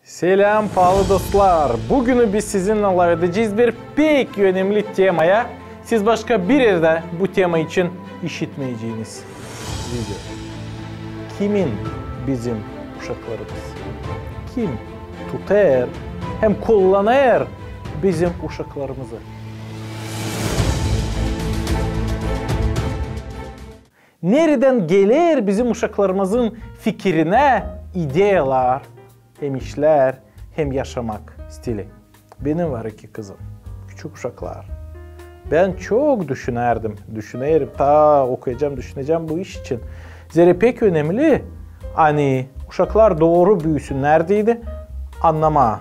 Selam pahalı dostlar. Bugün biz sizinle anlatacağız bir pek önemli temaya. Siz başka bir yerde bu tema için işitmeyeceğiniz video. Kimin bizim uşaklarımız? Kim tutar hem kullanır bizim uşaklarımızı? Nereden gelir bizim uşaklarımızın fikrine ideyalar, hem işler hem yaşamak stili? Benim var 2 kızım, küçük uşaklar. Ben çok düşünürdüm, ta okuyacağım, düşüneceğim bu iş için. Zira pek önemli, hani uşaklar doğru büyüsünler deydi, anlama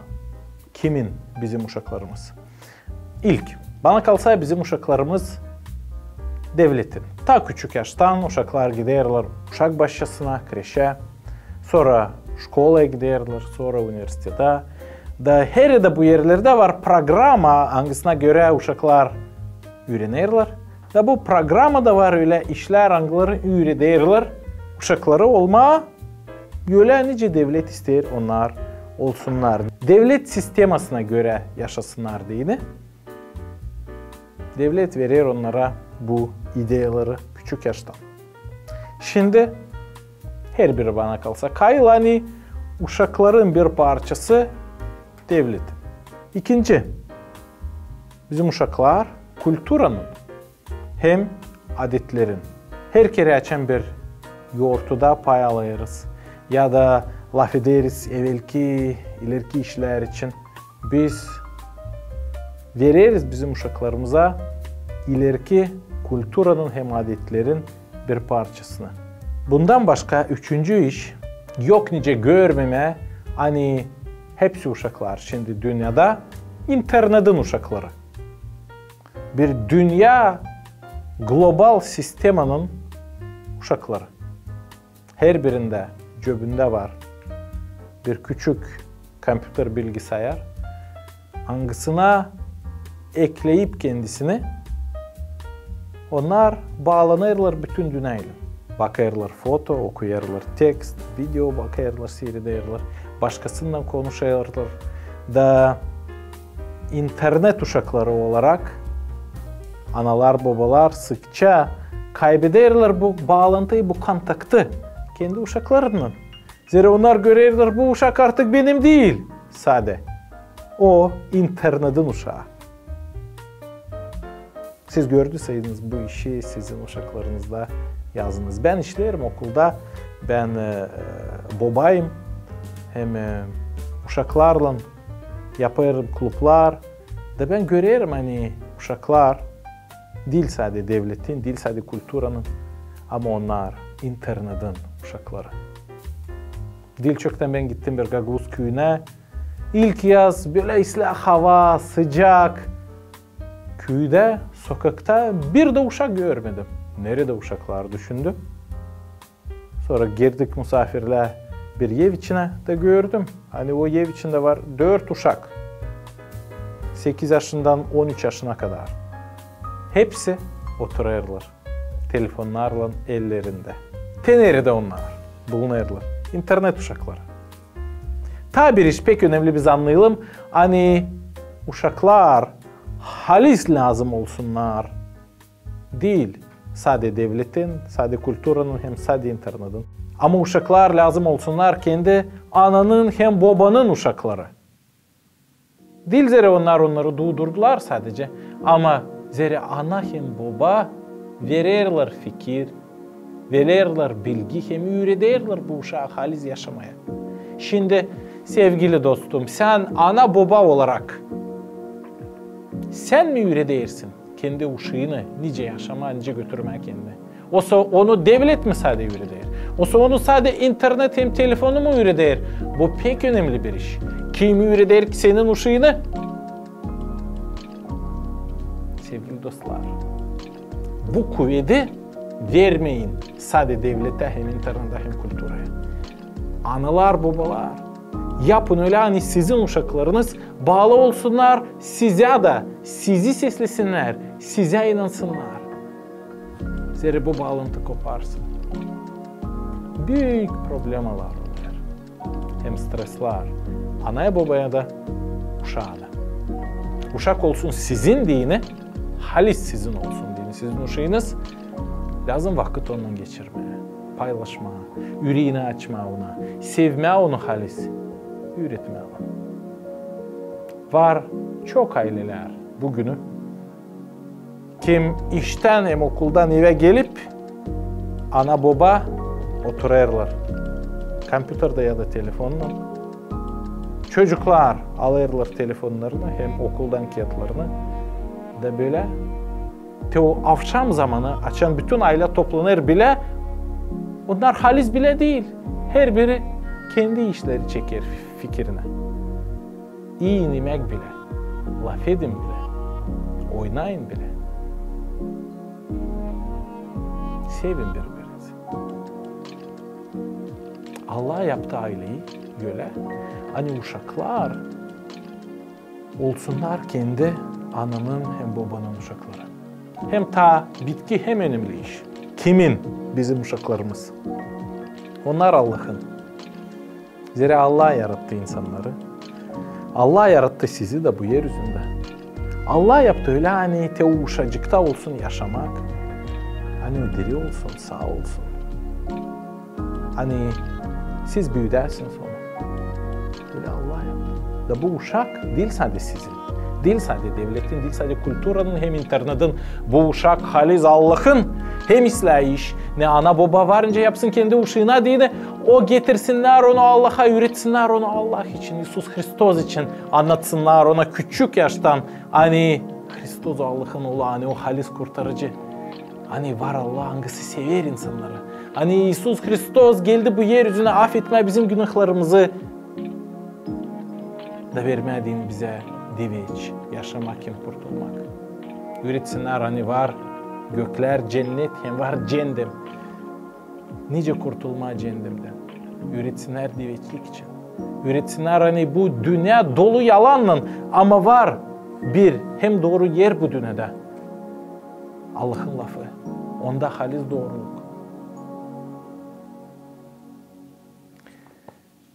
kimin bizim uşaklarımız. İlk, bana kalsa bizim uşaklarımız devletin. Ta küçük yaştan uşaklar giderler uşak başçasına, kreşe, sonra şkolaya giderler, sonra üniversitede. Da her de bu yerlerde var programa, hangisine göre uşaklar öğrenirler. Da bu programda var öyle işler, hangileri öğrenirler. Uşakları olma, öyle nice devlet ister onlar olsunlar. Devlet sistemasına göre yaşasınlar deydi. Devlet verir onlara bu ideyaları küçük yaştan. Şimdi her biri bana kalsa kaylani uşakların bir parçası devlet. İkinci, bizim uşaklar kültüranın hem adetlerin her kere açan bir yoğurtuda pay alırız. Ya da laf ederiz ileriki işler için biz veririz bizim uşaklarımıza ileriki kültüranın hem adetlerin bir parçasını. Bundan başka 3. iş, yok nice görmeme, hani hepsi uşaklar şimdi dünyada internetin uşakları. Bir dünya global sistemanın uşakları. Her birinde cebinde var bir küçük kompüter bilgisayar. Hangisine ekleyip kendisini onlar bağlanırlar bütün dünyayla. Bakarlar foto, okuyarlar tekst, video bakarlar, seyrederler. Başkasından konuşarlar. Da internet uşakları olarak analar babalar sıkça kaybederler bu bağlantıyı, bu kontaktı kendi uşaklarından. Zira onlar görürler bu uşak artık benim değil. Sade. O internetin uşağı. Siz gördüyseniz bu işi sizin uşaklarınızda yazınız. Ben işlerim okulda. Ben babayım. Hem uşaklarla yaparım klublar. Da ben görüyorum hani uşaklar değil sadece devletin, değil sadece kültüranın ama onlar internetin uşakları. Dilçok'tan ben gittim bir Gaguz köyüne. İlk yaz böyle ıslah hava, sıcak. Köyde, sokakta bir de uşak görmedim. Nerede uşaklar düşündüm. Sonra girdik misafirle bir ev içine de gördüm. Hani o ev içinde var 4 uşak. 8 yaşından 13 yaşına kadar. Hepsi otururlar. Telefonlarla ellerinde. Nerede onlar? Bulunurlar. İnternet uşakları. Ta bir iş pek önemli biz anlayalım. Hani uşaklar halis lazım olsunlar. Değil. Sadece devletin, sadece kültüranın hem sadece internetin. Ama uşaklar lazım olsunlar kendi ananın hem babanın uşakları. Değil zira onlar onları doğdurdular sadece. Ama zira ana hem baba verirler fikir, verirler bilgi hem öğretirler bu uşağı halis yaşamaya. Şimdi sevgili dostum sen ana baba olarak sen mi öğretirsin kendi uşağını nice yaşama, nice götürmeye kendine? Oysa onu devlet mi sadece öğretir? Oysa onu sadece internet hem telefonu mu öğretir? Bu pek önemli bir iş. Kim öğretir ki senin uşağını? Sevgili dostlar, bu kuvveti vermeyin sadece devlete hem internete hem kültüreye. Analar, babalar, yapın öyle hani sizin uşaklarınız bağlı olsunlar size de, sizi seslesinler, size inansınlar. Zira bu bağlantı koparsın. Büyük problemler olur. Hem stresler, Anaya babaya da uşağa da. Uşak olsun sizin dini, halis sizin olsun dini. Sizin uşağınız lazım vakit onunla geçirmeye, paylaşmaya, yüreğini açmaya ona, sevmeye onu halis, üretmeye onu. Var çok aileler bugünü kim işten hem okuldan eve gelip ana baba otururlar. Kompüterde ya da telefonla. Çocuklar alırlar telefonlarını hem okuldan kağıtlarını da böyle o akşam zamanı açan bütün aile toplanır bile onlar halis bile değil. Her biri kendi işleri çeker fikrine. İyi yemek bile, laf edin bile, oynayın bile. Sevin birbirinizi. Allah yaptı aileyi böyle. Hani uşaklar olsunlar kendi ananın hem babanın uşakları. Hem ta bitki hem önemli iş. Kimin? Bizim uşaklarımız. Onlar Allah'ın. Zira Allah yarattı insanları. Allah yarattı sizi de bu yeryüzünde. Allah yaptı öyle hani te uşacıkta olsun yaşamak. Hani diri olsun, sağ olsun. Hani siz büyüdersiniz onu. Öyle Allah yaptı. Da bu uşak değil sadece sizin. Değil sadece devletin, değil sadece kültürünün hem internetin. Bu uşak halis Allah'ın hem islayiş. Ne ana baba varınca yapsın kendi uşağına değil de o getirsinler onu Allah'a, üretsinler onu Allah için, Isus Hristos için anlatsınlar ona küçük yaştan. Hani Hristos Allah'ın oğlu, hani o halis kurtarıcı. Hani var Allah hangisi sever insanları. Hani Isus Hristos geldi bu yeryüzüne affetme bizim günahlarımızı da vermediğin bize deveç, yaşamak hem kurtulmak. Üretsinler hani var gökler cennet hem var cennem. Nice kurtulma cennemden. Üretsinler deveçlik için. Üretsinler hani bu dünya dolu yalanla ama var bir hem doğru yer bu dünyada. Allah'ın lafı. Onda halis doğruluk.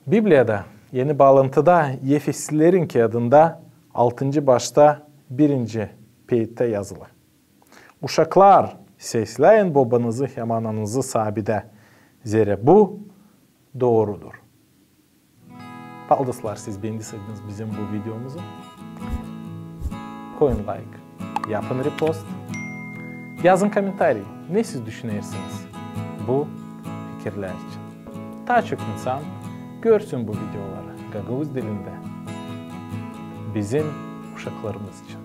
Biblia'da yeni bağlantıda Efeslilerin kağıdında 6. başta 1. peytte yazılı. Uşaklar sesleyin babanızı hem ananızı sabide. Zira bu doğrudur. Paldıslar siz beğendiyseniz bizim bu videomuzu. Koyun like, yapın repost. Yazın komentarı. Ne siz düşünüyorsunuz bu fikirler için? Daha çok insan görsün bu videoları Gagavuz dilinde. Bizim uşaklarımız için.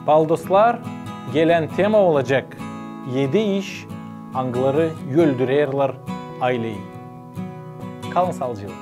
Baldoslar gelen tema olacak 7 iş hangileri öldürürler aileyi. Kalın sağlıcakla.